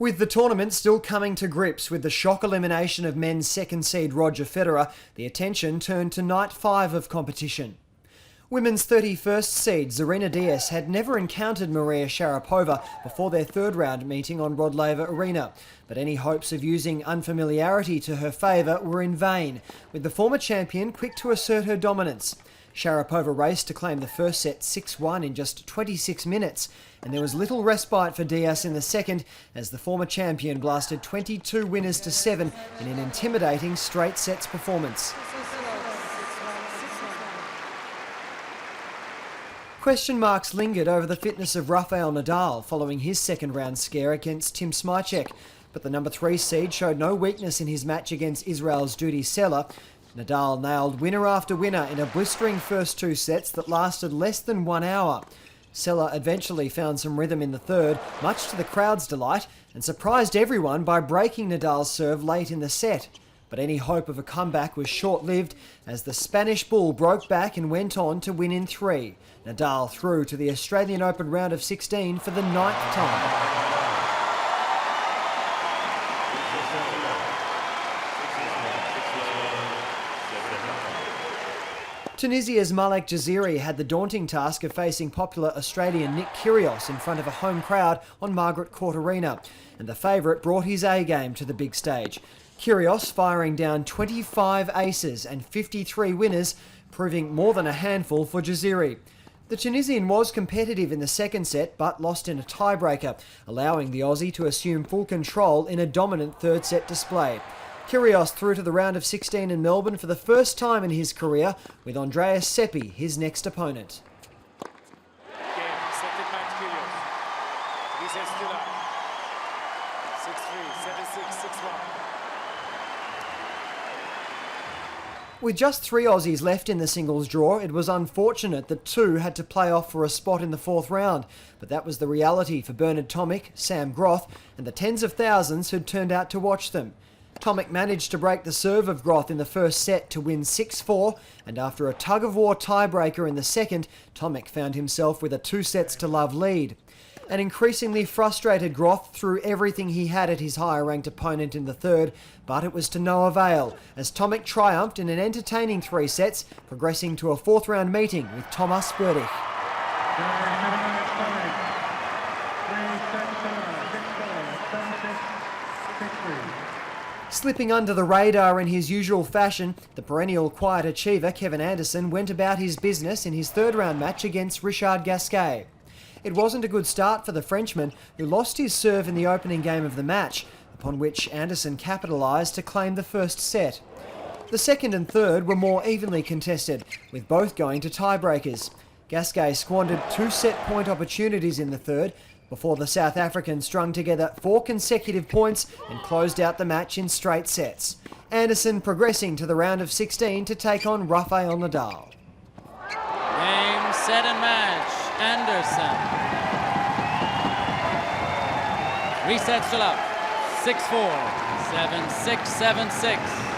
With the tournament still coming to grips with the shock elimination of men's second seed Roger Federer, the attention turned to night 5 of competition. Women's 31st seed Zarina Diaz had never encountered Maria Sharapova before their third round meeting on Rod Laver Arena, but any hopes of using unfamiliarity to her favour were in vain, with the former champion quick to assert her dominance. Sharapova raced to claim the first set 6-1 in just 26 minutes, and there was little respite for Diaz in the second as the former champion blasted 22 winners to 7 in an intimidating straight sets performance. Question marks lingered over the fitness of Rafael Nadal following his second round scare against Tim Smyczek, but the number 3 seed showed no weakness in his match against Israel's Dudi Sela. Nadal nailed winner after winner in a blistering first 2 sets that lasted less than 1 hour. Sela eventually found some rhythm in the third, much to the crowd's delight, and surprised everyone by breaking Nadal's serve late in the set. But any hope of a comeback was short-lived as the Spanish bull broke back and went on to win in 3. Nadal through to the Australian Open round of 16 for the 9th time. Tunisia's Malek Jaziri had the daunting task of facing popular Australian Nick Kyrgios in front of a home crowd on Margaret Court Arena, and the favourite brought his A-game to the big stage. Kyrgios firing down 25 aces and 53 winners, proving more than a handful for Jaziri. The Tunisian was competitive in the second set, but lost in a tiebreaker, allowing the Aussie to assume full control in a dominant third set display. Kyrgios through to the round of 16 in Melbourne for the first time in his career, with Andreas Seppi his next opponent. With just 3 Aussies left in the singles draw, it was unfortunate that 2 had to play off for a spot in the 4th round, but that was the reality for Bernard Tomic, Sam Groth, and the tens of thousands who'd turned out to watch them. Tomic managed to break the serve of Groth in the first set to win 6-4, and after a tug-of-war tiebreaker in the second, Tomic found himself with a 2-sets-to-love lead. An increasingly frustrated Groth threw everything he had at his higher-ranked opponent in the third, but it was to no avail, as Tomic triumphed in an entertaining 3 sets, progressing to a 4th-round meeting with Thomas Berdych. Slipping under the radar in his usual fashion, the perennial quiet achiever Kevin Anderson went about his business in his third-round match against Richard Gasquet. It wasn't a good start for the Frenchman, who lost his serve in the opening game of the match, upon which Anderson capitalised to claim the first set. The second and third were more evenly contested, with both going to tiebreakers. Gasquet squandered 2 set-point opportunities in the third, before the South African strung together 4 consecutive points and closed out the match in straight sets. Anderson progressing to the round of 16 to take on Rafael Nadal. Game, set and match. Anderson. 3 sets to love. 6-4, 7-6, 7-6.